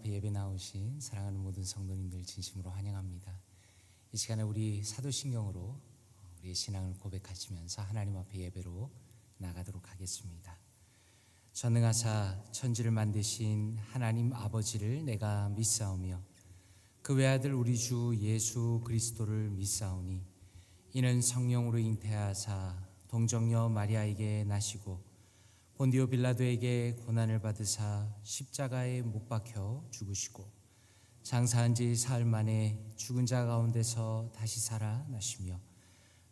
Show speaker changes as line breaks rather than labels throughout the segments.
앞에 예배 나오신 사랑하는 모든 성도님들 진심으로 환영합니다. 이 시간에 우리 사도신경으로 우리의 신앙을 고백하시면서 하나님 앞에 예배로 나가도록 하겠습니다. 전능하사 천지를 만드신 하나님 아버지를 내가 믿사오며 그 외아들 우리 주 예수 그리스도를 믿사오니 이는 성령으로 잉태하사 동정녀 마리아에게 나시고 본디오 빌라도에게 고난을 받으사 십자가에 못 박혀 죽으시고 장사한 지 사흘 만에 죽은 자 가운데서 다시 살아나시며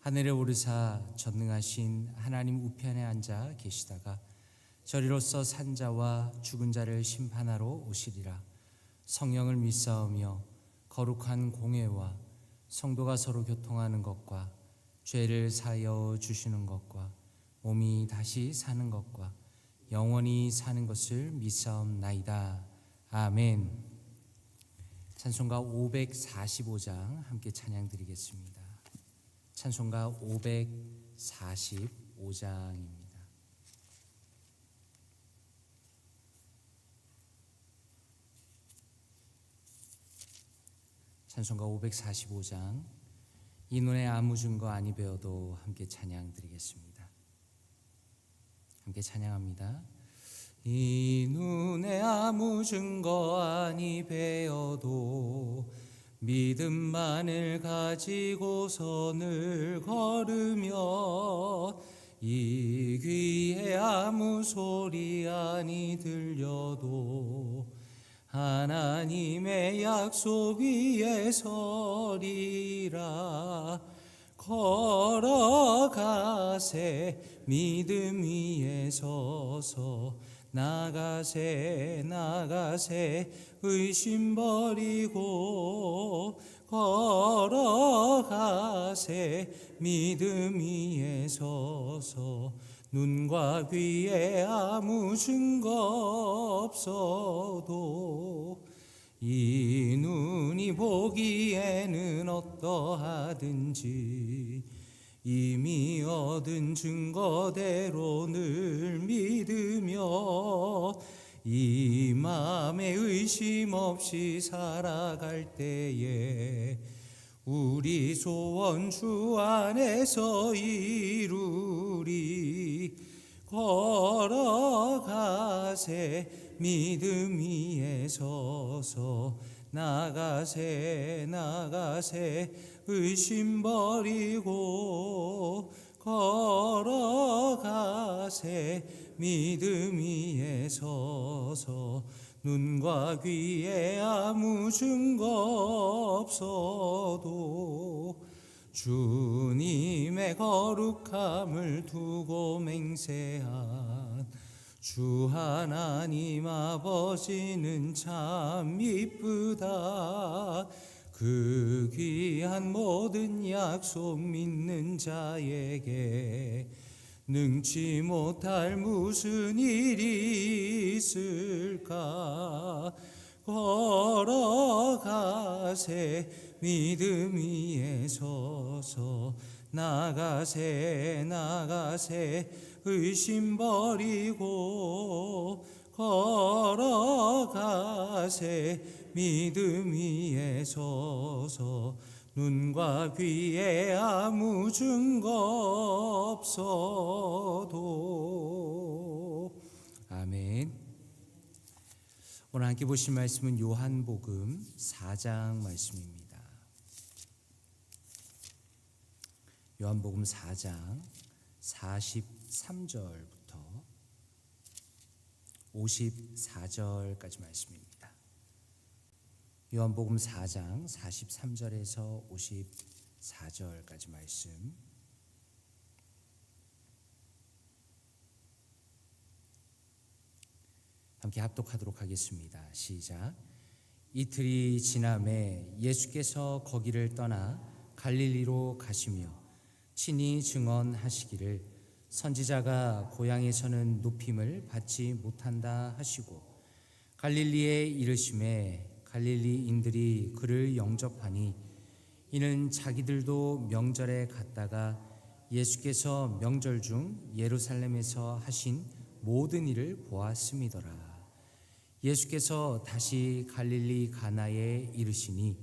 하늘에 오르사 전능하신 하나님 우편에 앉아 계시다가 저리로서 산 자와 죽은 자를 심판하러 오시리라. 성령을 믿사오며 거룩한 공회와 성도가 서로 교통하는 것과 죄를 사하여 주시는 것과 몸이 다시 사는 것과 영원히 사는 것을 믿사옵나이다. 아멘. 찬송가 545장 함께 찬양 드리겠습니다. 찬송가 545장입니다. 찬송가 545장 이 눈에 아무 증거 아니 배어도 함께 찬양 드리겠습니다. 함께 찬양합니다. 이 눈에 아무 증거 아니 배어도 믿음만을 가지고서 늘 걸으며 이 귀에 아무 소리 아니 들려도 하나님의 약속 위에 서리라. 걸어가세 믿음 위에 서서 나가세 의심 버리고 걸어가세 믿음 위에 서서 눈과 귀에 아무 증거 없어도 이 눈이 보기에는 어떠하든지 이미 얻은 증거대로 늘 믿으며 이 마음에 의심 없이 살아갈 때에 우리 소원 주 안에서 이루리. 걸어가세 믿음 위에 서서 나가세 의심 버리고 걸어가세 믿음 위에 서서 눈과 귀에 아무 증거 없어도 주님의 거룩함을 두고 맹세한 주 하나님 아버지는 참 이쁘다. 그 귀한 모든 약속 믿는 자에게 능치 못할 무슨 일이 있을까. 걸어가세 믿음 위에 서서 나가세 의심 버리고 걸어가세 믿음 위에 서서 눈과 귀에 아무 증거 없어도. 아멘. 오늘 함께 보실 말씀은 요한복음 4장 말씀입니다. 요한복음 4장 43절부터 54절까지 말씀입니다. 요한복음 4장 43절에서 54절까지 말씀. 함께 합독하도록 하겠습니다. 시작. 이틀이 지남에 예수께서 거기를 떠나 갈릴리로 가시며 친히 증언하시기를 선지자가 고향에서는 높임을 받지 못한다 하시고 갈릴리에 이르심에 갈릴리인들이 그를 영접하니 이는 자기들도 명절에 갔다가 예수께서 명절 중 예루살렘에서 하신 모든 일을 보았음이더라. 예수께서 다시 갈릴리 가나에 이르시니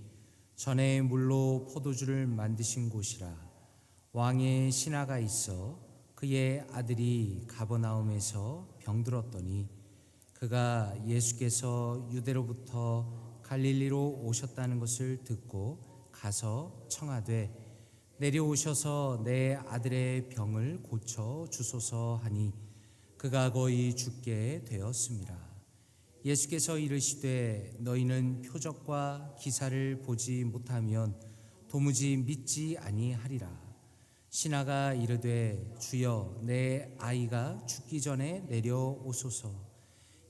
전에 물로 포도주를 만드신 곳이라. 왕의 신하가 있어 그의 아들이 가버나움에서 병들었더니 그가 예수께서 유대로부터 갈릴리로 오셨다는 것을 듣고 가서 청하되 내려오셔서 내 아들의 병을 고쳐 주소서 하니 그가 거의 죽게 되었습니다. 예수께서 이르시되 너희는 표적과 기사를 보지 못하면 도무지 믿지 아니하리라. 신하가 이르되 주여 내 아이가 죽기 전에 내려오소서.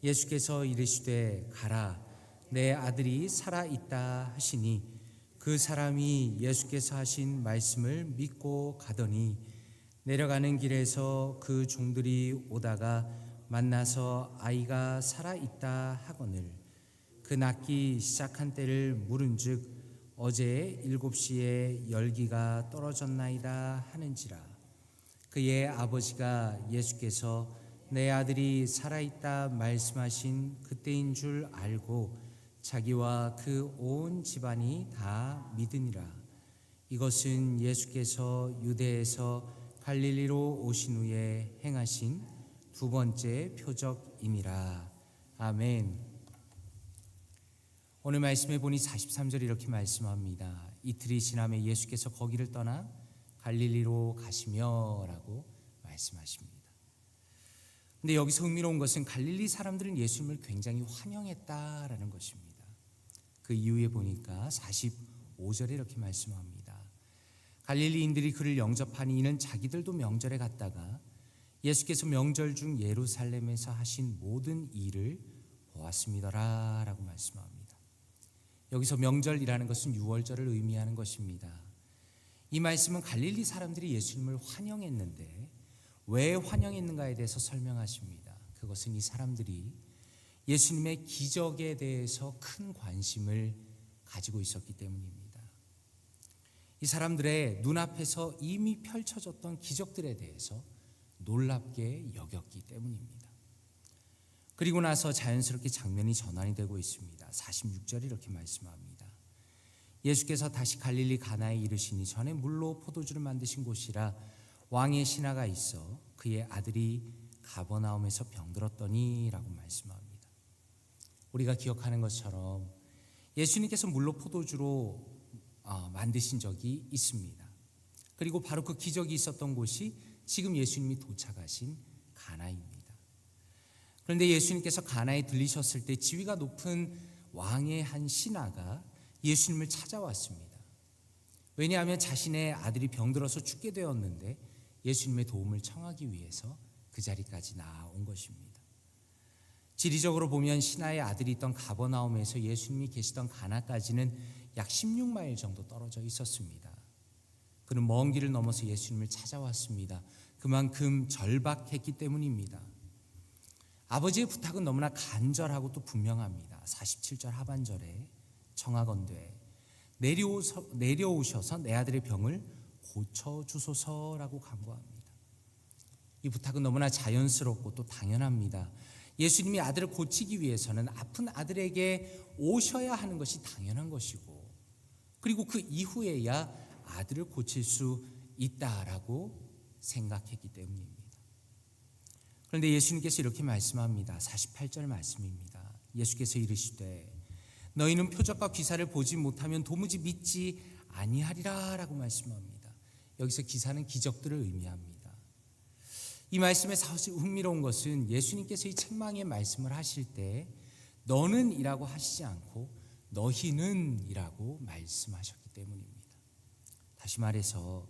예수께서 이르시되 가라 내 아들이 살아 있다 하시니 그 사람이 예수께서 하신 말씀을 믿고 가더니 내려가는 길에서 그 종들이 오다가 만나서 아이가 살아있다 하거늘 그 낫기 시작한 때를 물은즉 어제 7시에 열기가 떨어졌나이다 하는지라. 그의 아버지가 예수께서 내 아들이 살아있다 말씀하신 그때인 줄 알고 자기와 그 온 집안이 다 믿으니라. 이것은 예수께서 유대에서 갈릴리로 오신 후에 행하신 두 번째 표적임이라. 아멘. 오늘 말씀에 보니 43절 이렇게 말씀합니다. 이틀이 지나매 예수께서 거기를 떠나 갈릴리로 가시며 라고 말씀하십니다. 근데 여기서 흥미로운 것은 갈릴리 사람들은 예수님을 굉장히 환영했다라는 것입니다. 그 이후에 보니까 45절에 이렇게 말씀합니다. 갈릴리인들이 그를 영접하니 이는 자기들도 명절에 갔다가 예수께서 명절 중 예루살렘에서 하신 모든 일을 보았습니다라 라고 말씀합니다. 여기서 명절이라는 것은 유월절을 의미하는 것입니다. 이 말씀은 갈릴리 사람들이 예수님을 환영했는데 왜 환영했는가에 대해서 설명하십니다. 그것은 이 사람들이 예수님의 기적에 대해서 큰 관심을 가지고 있었기 때문입니다. 이 사람들의 눈앞에서 이미 펼쳐졌던 기적들에 대해서 놀랍게 여겼기 때문입니다. 그리고 나서 자연스럽게 장면이 전환이 되고 있습니다. 46절이 이렇게 말씀합니다. 예수께서 다시 갈릴리 가나에 이르시니 전에 물로 포도주를 만드신 곳이라. 왕의 신하가 있어 그의 아들이 가버나움에서 병들었더니 라고 말씀합니다. 우리가 기억하는 것처럼 예수님께서 물로 포도주로 만드신 적이 있습니다. 그리고 바로 그 기적이 있었던 곳이 지금 예수님이 도착하신 가나입니다. 그런데 예수님께서 가나에 들리셨을 때 지위가 높은 왕의 한 신하가 예수님을 찾아왔습니다. 왜냐하면 자신의 아들이 병들어서 죽게 되었는데 예수님의 도움을 청하기 위해서 그 자리까지 나아온 것입니다. 지리적으로 보면 신하의 아들이 있던 가버나움에서 예수님이 계시던 가나까지는 약 16마일 정도 떨어져 있었습니다. 그는 먼 길을 넘어서 예수님을 찾아왔습니다. 그만큼 절박했기 때문입니다. 아버지의 부탁은 너무나 간절하고 또 분명합니다. 47절 하반절에 청하건대 내려오셔서 내 아들의 병을 고쳐주소서라고 간구합니다. 이 부탁은 너무나 자연스럽고 또 당연합니다. 예수님이 아들을 고치기 위해서는 아픈 아들에게 오셔야 하는 것이 당연한 것이고 그리고 그 이후에야 아들을 고칠 수 있다라고 생각했기 때문입니다. 그런데 예수님께서 이렇게 말씀합니다. 48절 말씀입니다. 예수께서 이르시되 너희는 표적과 기사를 보지 못하면 도무지 믿지 아니하리라 라고 말씀합니다. 여기서 기사는 기적들을 의미합니다. 이 말씀에 사실 흥미로운 것은 예수님께서 이 책망의 말씀을 하실 때 너는 이라고 하시지 않고 너희는 이라고 말씀하셨기 때문입니다. 다시 말해서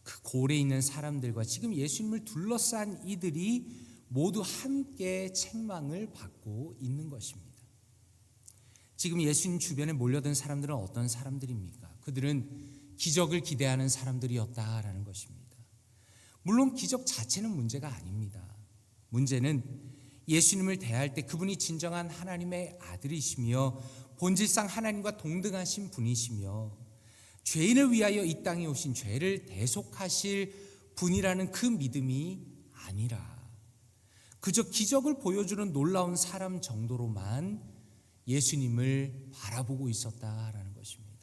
그 고래에 있는 사람들과 지금 예수님을 둘러싼 이들이 모두 함께 책망을 받고 있는 것입니다. 지금 예수님 주변에 몰려든 사람들은 어떤 사람들입니까? 그들은 기적을 기대하는 사람들이었다라는 것입니다. 물론 기적 자체는 문제가 아닙니다. 문제는 예수님을 대할 때 그분이 진정한 하나님의 아들이시며 본질상 하나님과 동등하신 분이시며 죄인을 위하여 이 땅에 오신 죄를 대속하실 분이라는 그 믿음이 아니라 그저 기적을 보여주는 놀라운 사람 정도로만 예수님을 바라보고 있었다라는 것입니다.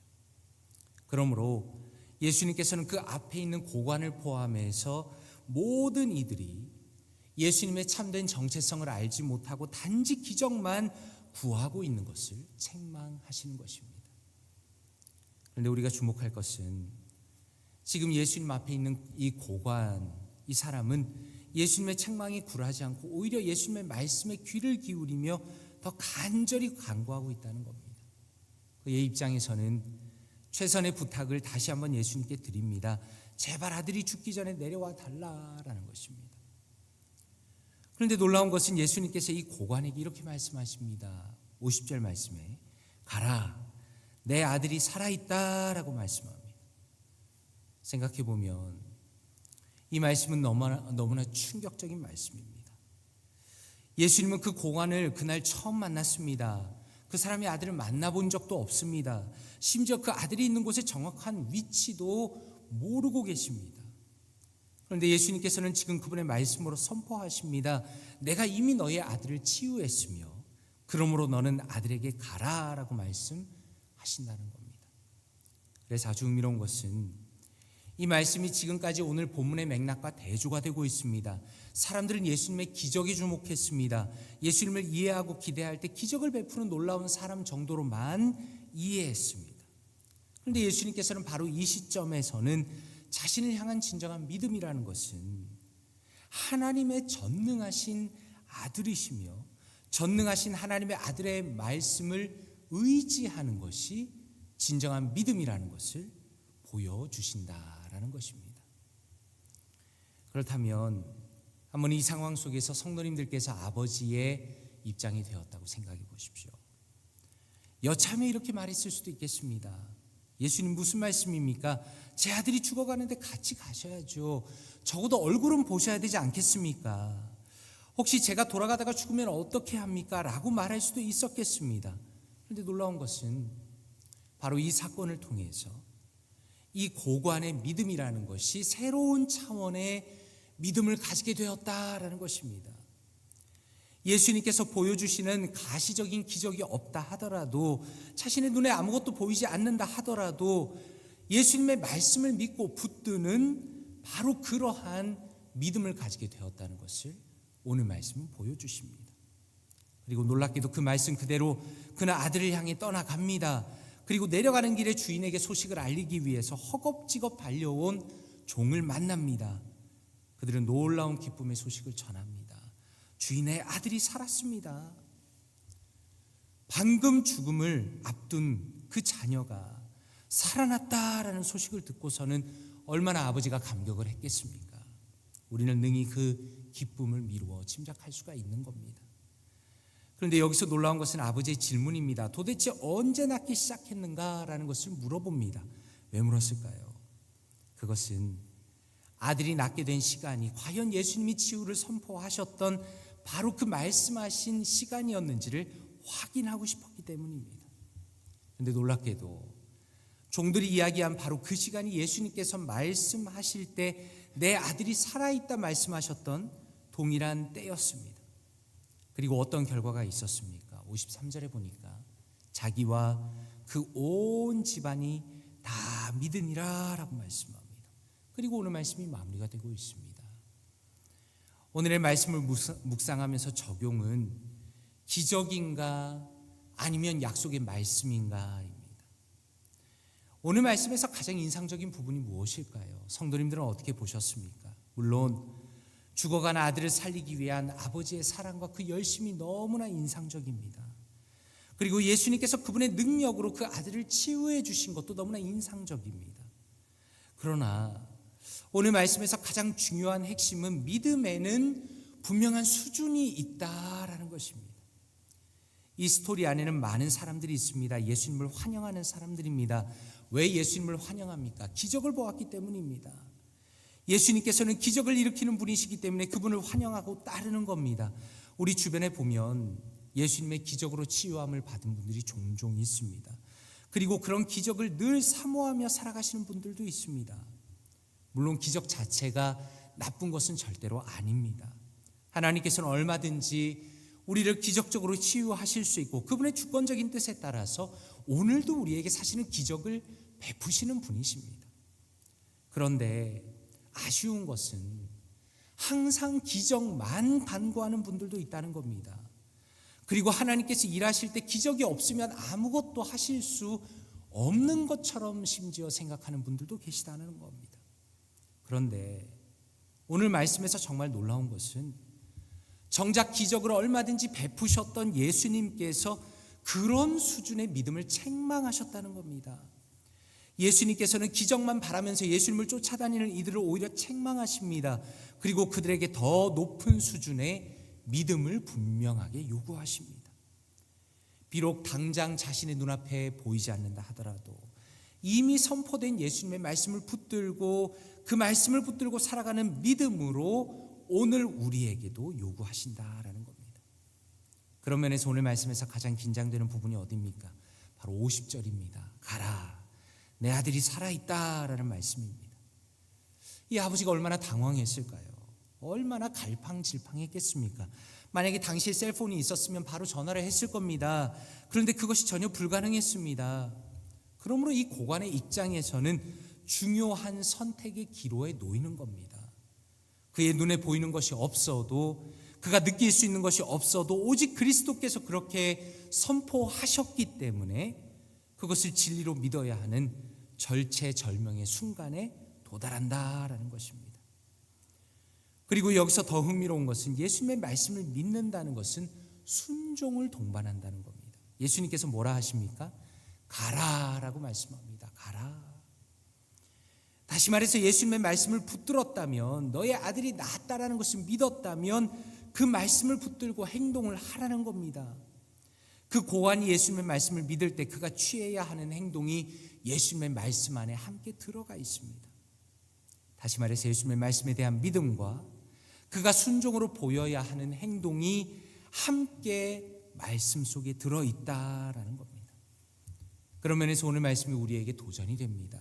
그러므로 예수님께서는 그 앞에 있는 고관을 포함해서 모든 이들이 예수님의 참된 정체성을 알지 못하고 단지 기적만 구하고 있는 것을 책망하시는 것입니다. 그런데 우리가 주목할 것은 지금 예수님 앞에 있는 이 고관, 이 사람은 예수님의 책망에 굴하지 않고 오히려 예수님의 말씀에 귀를 기울이며 더 간절히 간구하고 있다는 겁니다. 그의 입장에서는 최선의 부탁을 다시 한번 예수님께 드립니다. 제발 아들이 죽기 전에 내려와 달라라는 것입니다. 그런데 놀라운 것은 예수님께서 이 고관에게 이렇게 말씀하십니다. 50절 말씀에 가라, 내 아들이 살아있다라고 말씀합니다. 생각해보면 이 말씀은 너무나 충격적인 말씀입니다. 예수님은 그 고관을 그날 처음 만났습니다. 그 사람의 아들을 만나본 적도 없습니다. 심지어 그 아들이 있는 곳의 정확한 위치도 모르고 계십니다. 그런데 예수님께서는 지금 그분의 말씀으로 선포하십니다. 내가 이미 너의 아들을 치유했으며 그러므로 너는 아들에게 가라라고 말씀하신다는 겁니다. 그래서 아주 흥미로운 것은 이 말씀이 지금까지 오늘 본문의 맥락과 대조가 되고 있습니다. 사람들은 예수님의 기적에 주목했습니다. 예수님을 이해하고 기대할 때 기적을 베푸는 놀라운 사람 정도로만 이해했습니다. 그런데 예수님께서는 바로 이 시점에서는 자신을 향한 진정한 믿음이라는 것은 하나님의 전능하신 아들이시며 전능하신 하나님의 아들의 말씀을 의지하는 것이 진정한 믿음이라는 것을 보여주신다라는 것입니다. 그렇다면 한번 이 상황 속에서 성도님들께서 아버지의 입장이 되었다고 생각해 보십시오. 여참에 이렇게 말했을 수도 있겠습니다. 예수님 무슨 말씀입니까? 제 아들이 죽어가는데 같이 가셔야죠. 적어도 얼굴은 보셔야 되지 않겠습니까? 혹시 제가 돌아가다가 죽으면 어떻게 합니까? 라고 말할 수도 있었겠습니다. 그런데 놀라운 것은 바로 이 사건을 통해서 이 고관의 믿음이라는 것이 새로운 차원의 믿음을 가지게 되었다라는 것입니다. 예수님께서 보여주시는 가시적인 기적이 없다 하더라도, 자신의 눈에 아무것도 보이지 않는다 하더라도 예수님의 말씀을 믿고 붙드는 바로 그러한 믿음을 가지게 되었다는 것을 오늘 말씀은 보여주십니다. 그리고 놀랍게도 그 말씀 그대로 그는 아들을 향해 떠나갑니다. 그리고 내려가는 길에 주인에게 소식을 알리기 위해서 허겁지겁 달려온 종을 만납니다. 그들은 놀라운 기쁨의 소식을 전합니다. 주인의 아들이 살았습니다. 방금 죽음을 앞둔 그 자녀가 살아났다라는 소식을 듣고서는 얼마나 아버지가 감격을 했겠습니까? 우리는 능히 그 기쁨을 미루어 짐작할 수가 있는 겁니다. 그런데 여기서 놀라운 것은 아버지의 질문입니다. 도대체 언제 낳기 시작했는가라는 것을 물어봅니다. 왜 물었을까요? 그것은 아들이 낳게 된 시간이 과연 예수님이 치유를 선포하셨던 바로 그 말씀하신 시간이었는지를 확인하고 싶었기 때문입니다. 그런데 놀랍게도 종들이 이야기한 바로 그 시간이 예수님께서 말씀하실 때 내 아들이 살아있다 말씀하셨던 동일한 때였습니다. 그리고 어떤 결과가 있었습니까? 53절에 보니까 자기와 그 온 집안이 다 믿으니라 라고 말씀합니다. 그리고 오늘 말씀이 마무리가 되고 있습니다. 오늘의 말씀을 묵상하면서 적용은 기적인가 아니면 약속의 말씀인가입니다. 오늘 말씀에서 가장 인상적인 부분이 무엇일까요? 성도님들은 어떻게 보셨습니까? 물론 죽어간 아들을 살리기 위한 아버지의 사랑과 그 열심이 너무나 인상적입니다. 그리고 예수님께서 그분의 능력으로 그 아들을 치유해 주신 것도 너무나 인상적입니다. 그러나 오늘 말씀에서 가장 중요한 핵심은 믿음에는 분명한 수준이 있다라는 것입니다. 이 스토리 안에는 많은 사람들이 있습니다. 예수님을 환영하는 사람들입니다. 왜 예수님을 환영합니까? 기적을 보았기 때문입니다. 예수님께서는 기적을 일으키는 분이시기 때문에 그분을 환영하고 따르는 겁니다. 우리 주변에 보면 예수님의 기적으로 치유함을 받은 분들이 종종 있습니다. 그리고 그런 기적을 늘 사모하며 살아가시는 분들도 있습니다. 물론 기적 자체가 나쁜 것은 절대로 아닙니다. 하나님께서는 얼마든지 우리를 기적적으로 치유하실 수 있고 그분의 주권적인 뜻에 따라서 오늘도 우리에게 사실은 기적을 베푸시는 분이십니다. 그런데 아쉬운 것은 항상 기적만 간구하는 분들도 있다는 겁니다. 그리고 하나님께서 일하실 때 기적이 없으면 아무것도 하실 수 없는 것처럼 심지어 생각하는 분들도 계시다는 겁니다. 그런데 오늘 말씀에서 정말 놀라운 것은 정작 기적을 얼마든지 베푸셨던 예수님께서 그런 수준의 믿음을 책망하셨다는 겁니다. 예수님께서는 기적만 바라면서 예수님을 쫓아다니는 이들을 오히려 책망하십니다. 그리고 그들에게 더 높은 수준의 믿음을 분명하게 요구하십니다. 비록 당장 자신의 눈앞에 보이지 않는다 하더라도 이미 선포된 예수님의 말씀을 붙들고 그 말씀을 붙들고 살아가는 믿음으로 오늘 우리에게도 요구하신다라는 겁니다. 그런 면에서 오늘 말씀에서 가장 긴장되는 부분이 어디입니까? 바로 50절입니다. 가라, 내 아들이 살아있다라는 말씀입니다. 이 아버지가 얼마나 당황했을까요? 얼마나 갈팡질팡했겠습니까? 만약에 당시에 셀폰이 있었으면 바로 전화를 했을 겁니다. 그런데 그것이 전혀 불가능했습니다. 그러므로 이 고관의 입장에서는 중요한 선택의 기로에 놓이는 겁니다. 그의 눈에 보이는 것이 없어도, 그가 느낄 수 있는 것이 없어도 오직 그리스도께서 그렇게 선포하셨기 때문에 그것을 진리로 믿어야 하는 절체절명의 순간에 도달한다라는 것입니다. 그리고 여기서 더 흥미로운 것은 예수님의 말씀을 믿는다는 것은 순종을 동반한다는 겁니다. 예수님께서 뭐라 하십니까? 가라라고 말씀합니다. 가라. 다시 말해서 예수님의 말씀을 붙들었다면, 너의 아들이 낫다라는 것을 믿었다면 그 말씀을 붙들고 행동을 하라는 겁니다. 그 고관이 예수님의 말씀을 믿을 때 그가 취해야 하는 행동이 예수님의 말씀 안에 함께 들어가 있습니다. 다시 말해서 예수님의 말씀에 대한 믿음과 그가 순종으로 보여야 하는 행동이 함께 말씀 속에 들어있다라는 겁니다. 그런 면에서 오늘 말씀이 우리에게 도전이 됩니다.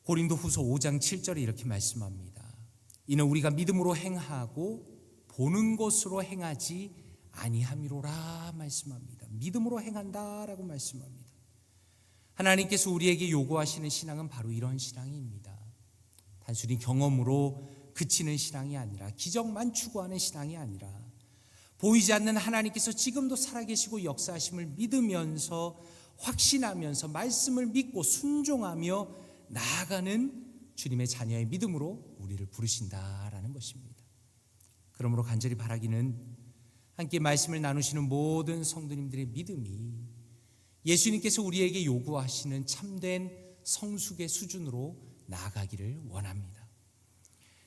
고린도후서 5장 7절에 이렇게 말씀합니다. 이는 우리가 믿음으로 행하고 보는 것으로 행하지 아니함이로라 말씀합니다. 믿음으로 행한다라고 말씀합니다. 하나님께서 우리에게 요구하시는 신앙은 바로 이런 신앙입니다. 단순히 경험으로 그치는 신앙이 아니라, 기적만 추구하는 신앙이 아니라, 보이지 않는 하나님께서 지금도 살아계시고 역사하심을 믿으면서, 확신하면서 말씀을 믿고 순종하며 나아가는 주님의 자녀의 믿음으로 우리를 부르신다라는 것입니다. 그러므로 간절히 바라기는 함께 말씀을 나누시는 모든 성도님들의 믿음이 예수님께서 우리에게 요구하시는 참된 성숙의 수준으로 나아가기를 원합니다.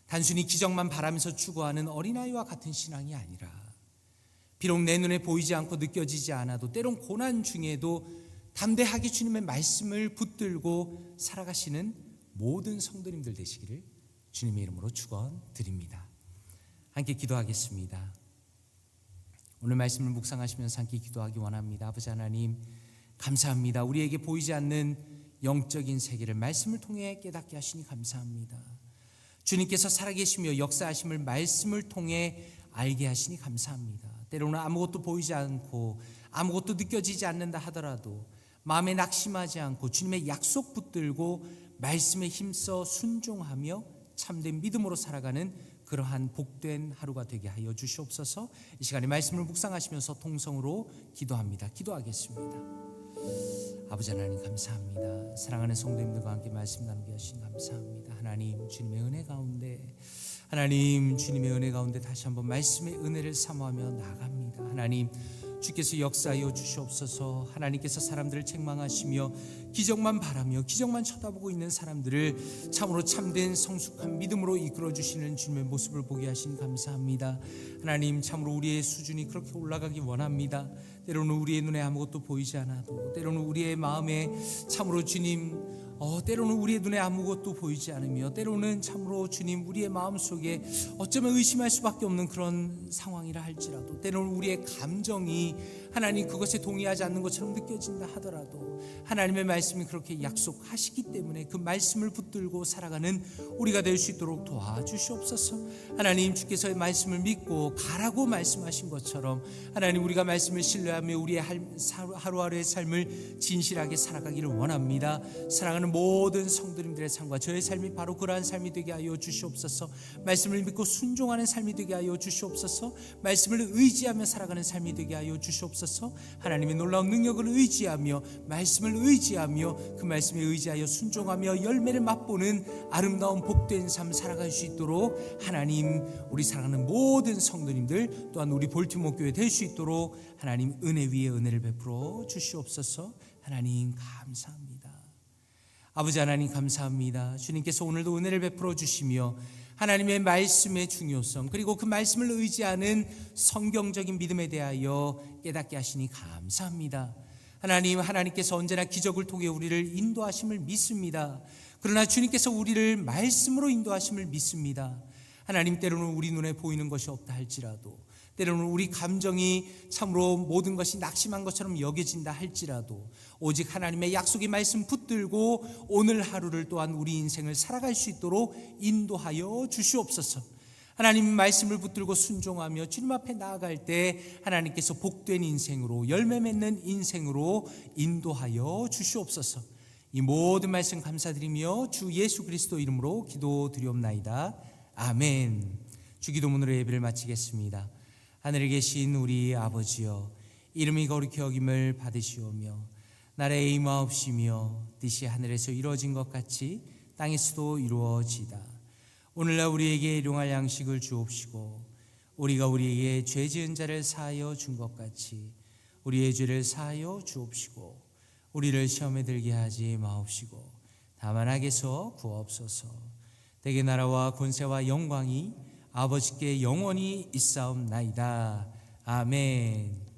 단순히 기적만 바라면서 추구하는 어린아이와 같은 신앙이 아니라, 비록 내 눈에 보이지 않고 느껴지지 않아도 때론 고난 중에도 담대하게 주님의 말씀을 붙들고 살아가시는 모든 성도님들 되시기를 주님의 이름으로 축원드립니다. 함께 기도하겠습니다. 오늘 말씀을 묵상하시면서 함께 기도하기 원합니다. 아버지 하나님, 감사합니다. 우리에게 보이지 않는 영적인 세계를 말씀을 통해 깨닫게 하시니 감사합니다. 주님께서 살아계시며 역사하심을 말씀을 통해 알게 하시니 감사합니다. 때로는 아무것도 보이지 않고 아무것도 느껴지지 않는다 하더라도 마음에 낙심하지 않고 주님의 약속 붙들고 말씀에 힘써 순종하며 참된 믿음으로 살아가는 그러한 복된 하루가 되게 하여 주시옵소서. 이 시간에 말씀을 묵상하시면서 통성으로 기도합니다. 기도하겠습니다. 아버지 하나님 감사합니다. 사랑하는 성도님들과 함께 말씀 나누게 하신 감사합니다. 하나님 주님의 은혜 가운데, 하나님 주님의 은혜 가운데 다시 한번 말씀의 은혜를 사모하며 나아갑니다. 하나님 주께서 역사하여 주시옵소서. 하나님께서 사람들을 책망하시며 기적만 바라며 기적만 쳐다보고 있는 사람들을 참으로 참된 성숙한 믿음으로 이끌어 주시는 주님의 모습을 보게 하시니 감사합니다. 하나님 참으로 우리의 수준이 그렇게 올라가기 원합니다. 때로는 우리의 눈에 아무것도 보이지 않아도, 때로는 우리의 마음에 참으로 주님 때로는 우리의 눈에 아무것도 보이지 않으며, 때로는 참으로 주님 우리의 마음속에 어쩌면 의심할 수밖에 없는 그런 상황이라 할지라도, 때로는 우리의 감정이 하나님 그것에 동의하지 않는 것처럼 느껴진다 하더라도 하나님의 말씀이 그렇게 약속하시기 때문에 그 말씀을 붙들고 살아가는 우리가 될 수 있도록 도와주시옵소서. 하나님 주께서의 말씀을 믿고 가라고 말씀하신 것처럼 하나님 우리가 말씀을 신뢰하며 우리의 하루하루의 삶을 진실하게 살아가기를 원합니다. 사랑하는 모든 성도님들의 삶과 저의 삶이 바로 그러한 삶이 되게 하여 주시옵소서. 말씀을 믿고 순종하는 삶이 되게 하여 주시옵소서. 말씀을 의지하며 살아가는 삶이 되게 하여 주시옵소서. 하나님의 놀라운 능력을 의지하며 말씀을 의지하며 그 말씀에 의지하여 순종하며 열매를 맛보는 아름다운 복된 삶 살아갈 수 있도록 하나님 우리 사랑하는 모든 성도님들 또한 우리 볼티모어 교회 될 수 있도록 하나님 은혜 위에 은혜를 베풀어 주시옵소서. 하나님 감사합니다. 아버지 하나님 감사합니다. 주님께서 오늘도 은혜를 베풀어 주시며 하나님의 말씀의 중요성 그리고 그 말씀을 의지하는 성경적인 믿음에 대하여 깨닫게 하시니 감사합니다. 하나님께서 언제나 기적을 통해 우리를 인도하심을 믿습니다. 그러나 주님께서 우리를 말씀으로 인도하심을 믿습니다. 하나님 때로는 우리 눈에 보이는 것이 없다 할지라도 때로는 우리 감정이 참으로 모든 것이 낙심한 것처럼 여겨진다 할지라도 오직 하나님의 약속의 말씀 붙들고 오늘 하루를 또한 우리 인생을 살아갈 수 있도록 인도하여 주시옵소서. 하나님 말씀을 붙들고 순종하며 주님 앞에 나아갈 때 하나님께서 복된 인생으로 열매 맺는 인생으로 인도하여 주시옵소서. 이 모든 말씀 감사드리며 주 예수 그리스도 이름으로 기도드리옵나이다. 아멘. 주기도문으로 예배를 마치겠습니다. 하늘에 계신 우리 아버지여, 이름이 거룩히 여김을 받으시오며 나라의 임하옵시며 뜻이 하늘에서 이루어진 것 같이 땅에서도 이루어지다. 오늘날 우리에게 일용할 양식을 주옵시고 우리가 우리에게 죄 지은 자를 사하여 준 것 같이 우리의 죄를 사하여 주옵시고 우리를 시험에 들게 하지 마옵시고 다만 악에서 구하옵소서. 대개 나라와 권세와 영광이 아버지께 영원히 있사옵나이다. 아멘.